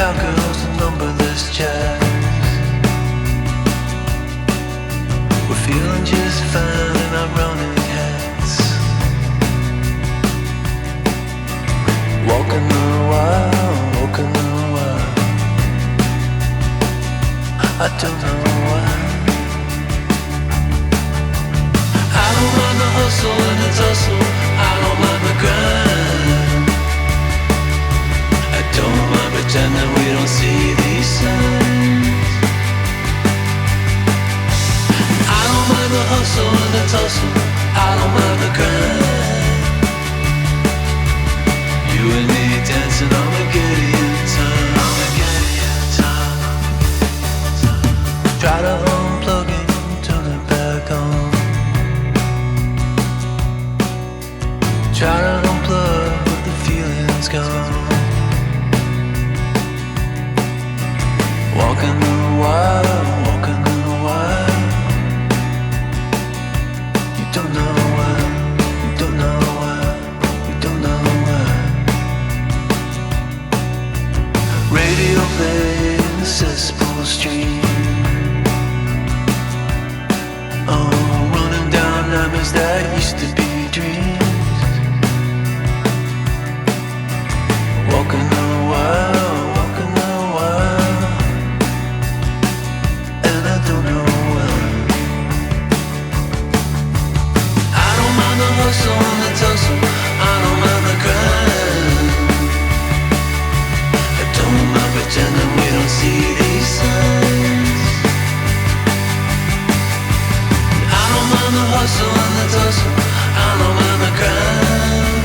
cowgirls and numberless jacks. We're feeling just fine in our running hats. Walking the wild, walking the wild. I don't know why. I don't mind the hustle and the tussle. I don't mind the grind. I don't mind pretending we don't see these signs. I don't mind the hustle and the tussle. I don't mind the grind. You and me dancing on Armageddon time. Armageddon time. Try to unplug it, turn it back on. Try to unplug, but the feeling's gone. Walking the wild, walking the wild. You don't know why, you don't know why, you don't know why. Radio play in the cesspool stream. Oh, running down nightmares that used to be dreams. Walking the wild, walking the wild. And I don't know why. I don't mind the hustle and the tussle. I don't mind the grind. I don't mind pretending we don't see these signs. I don't mind the hustle and the tussle. I don't mind the grind.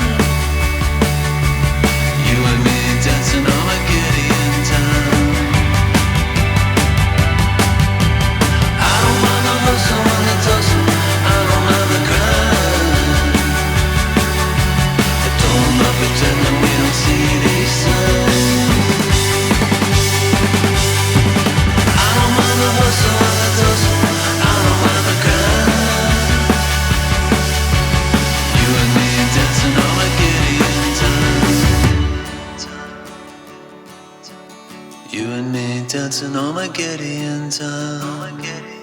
You and me dancing on Armageddon time. I don't mind the hustle and the tussle. I don't mind the grind. I don't mind pretending we don't see these signs. I don't mind the hustle and the tussle. I don't mind the grind. You and me dancing on Armageddon time. You and me dancing on Armageddon time.